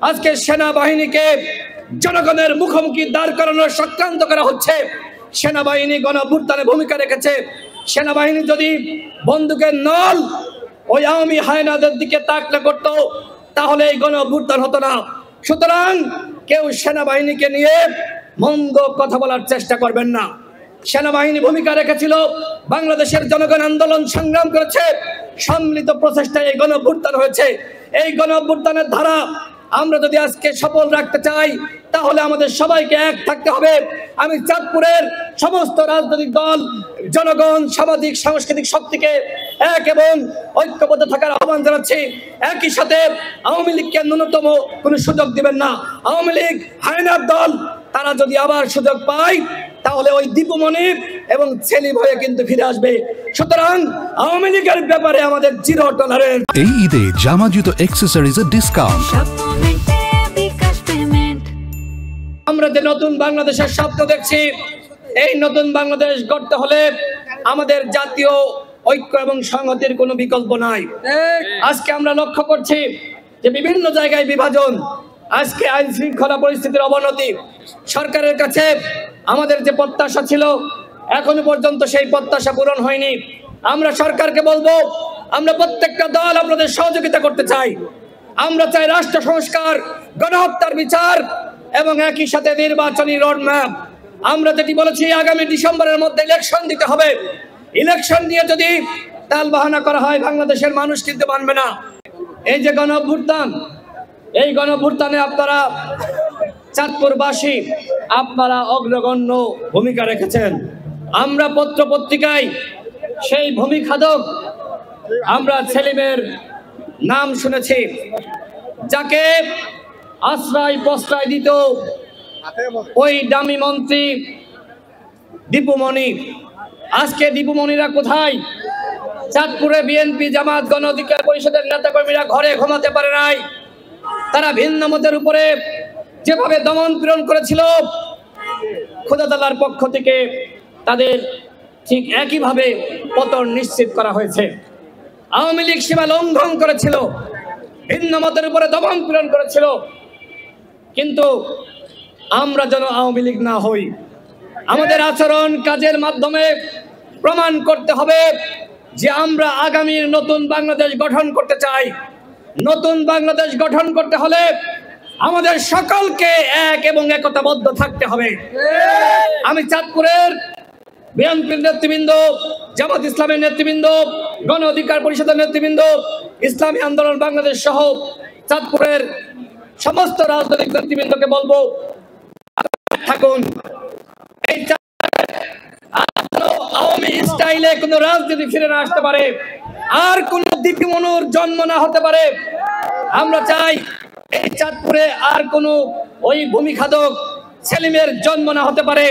আজকে সেনাবাহিনীকে জনগণের মুখোমুখি দাঁড় করানোর চক্রান্ত করা হচ্ছে। সেনাবাহিনী গণঅভ্যুত্থানে ভূমিকা রেখেছে। সেনাবাহিনী যদি বন্দুকের নল ওই আওয়ামী হায়নাদের দিকে তাক করত, তাহলে এই গণঅভ্যুত্থান হতো না। সুতরাং কেউ সেনাবাহিনীকে নিয়ে মন্দ কথা বলার চেষ্টা করবেন না। সেনাবাহিনী ভূমিকা রেখেছিল, বাংলাদেশের জনগণ আন্দোলন সংগ্রাম করেছে, সম্মিলিত প্রচেষ্টায় এই গণঅভ্যুত্থান হয়েছে। এই গণঅভ্যুত্থানের ধারা আমরা যদি আজকে সফল রাখতে চাই, তাহলে আমাদের সবাইকে এক থাকতে হবে। আমি চাঁদপুরের সমস্ত রাজনৈতিক দল, জনগণ, সামাজিক সাংস্কৃতিক শক্তিকে এক এবং ঐক্যবদ্ধ থাকার আহ্বান জানাচ্ছি। একই সাথে আওয়ামী লীগকে ন্যূনতম কোনো সুযোগ দিবেন না। আওয়ামী লীগ হায়নার দল, তারা যদি আবার সুযোগ পায়, তাহলে ওই দীপু মনির এবং সেলিম হয়ে কিন্তু ফিরে আসবে। সুতরাং আওয়ামী লীগের ব্যাপারে আমাদের জিরো টলারেন্স। এই ঈদে জামা জুতো অ্যাকসেসরিজের ডিসকাউন্ট। আমরা যে নতুন বাংলাদেশের স্বপ্ন দেখছি, এই নতুন বাংলাদেশ গড়তে হলে আমাদের জাতীয় ঐক্য এবং সংহতির কোনো বিকল্প নাই। আজকে আমরা লক্ষ্য করছি যে বিভিন্ন জায়গায় বিভাজন, আজকে আইন শৃঙ্খলা পরিস্থিতির অবনতি। সরকারের কাছে আমাদের যে প্রত্যাশা ছিল, এখনো পর্যন্ত সেই প্রত্যাশা পূরণ হয়নি। আমরা সরকারকে বলবো, আমরা প্রত্যেকটা দল আপনাদের সহযোগিতা করতে চাই। আমরা চাই রাষ্ট্র সংস্কার, গণহত্যার বিচার এবং একই সাথে নির্বাচনী রোডম্যাপ। আমরা যেটি বলেছি, আগামী ডিসেম্বরের মধ্যে ইলেকশন দিতে হবে। ইলেকশন নিয়ে যদি টালবাহানা করা হয়, বাংলাদেশের মানুষ কিন্তু মানবে না। এই যে গণঅভ্যুত্থান, এই গণঅভ্যুত্থানে আপনারা চাঁদপুরবাসী, আপনারা অগ্রগণ্য ভূমিকা রেখেছেন। আমরা পত্র পত্রিকায় সেই ভূমিখাদক আমরা সেলিমের নাম শুনেছি, যাকে আশ্রয় প্রশ্রয় দিত ওই দামি মন্ত্রী দীপু মনি। আজকে দীপু মনিরা কোথায়? চাঁদপুরে বিএনপি, জামাত, গণ অধিকার পরিষদের নেতাকর্মীরা ঘরে ঘুমাতে পারে নাই। তারা ভিন্ন মতের উপরে যেভাবে দমন পীড়ন করেছিল, খোদা তাআলার পক্ষ থেকে তাদের ঠিক একইভাবে পতন নিশ্চিত করা হয়েছে। আওয়ামী লীগ সীমা লঙ্ঘন করেছিল, ভিন্ন মতের উপরে দমন পীড়ন করেছিল। কিন্তু আমরা যেন আওয়ামী লীগ না হই। আমাদের আচরণ কাজের মাধ্যমে প্রমাণ করতে হবে যে আমরা আগামীর নতুন বাংলাদেশ গঠন করতে চাই। নতুন বাংলাদেশ গঠন করতে হলে আমাদের সকলকে এক এবং একতাবদ্ধ থাকতে হবে। আমি চাঁদপুরের বিএনপির নেতৃবৃন্দ, জামাত ইসলামের নেতৃবৃন্দ, গণ অধিকার পরিষদের নেতৃবৃন্দ, ইসলামী আন্দোলন বাংলাদেশ সহ চাঁদপুরের সমস্ত রাজনৈতিক নেতৃবৃন্দকে বলবো, থাকুন। এই আওয়ামী স্টাইলে কোনো রাজনীতি ফিরে না আসতে পারে, আর কোন দীপু মনুর জন্ম না হতে পারে। আমরা চাই এই চাঁদপুরে আর কোন ওই ভূমিখাদক সেলিমের জন্ম না হতে পারে।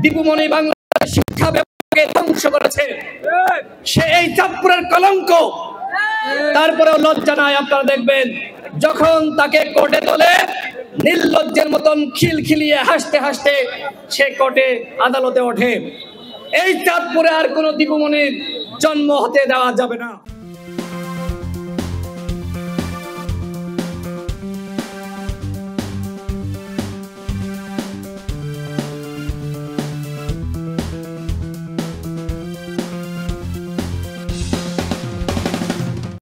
দীপু মনি বাংলাদেশের শিক্ষা ব্যবস্থাকে ধ্বংস করেছে, সে এই চাঁদপুরের কলঙ্ক। তারপরেও লজ্জা নাই। আপনারা দেখবেন যখন তাকে কোর্টে তোলে, নির্লজ্জের মতন খিলখিলিয়ে হাসতে হাসতে সে কোর্টে আদালতে ওঠে। এই চাঁদপুরে আর কোনো দীপু মনির জন্ম হতে দেওয়া যাবে না।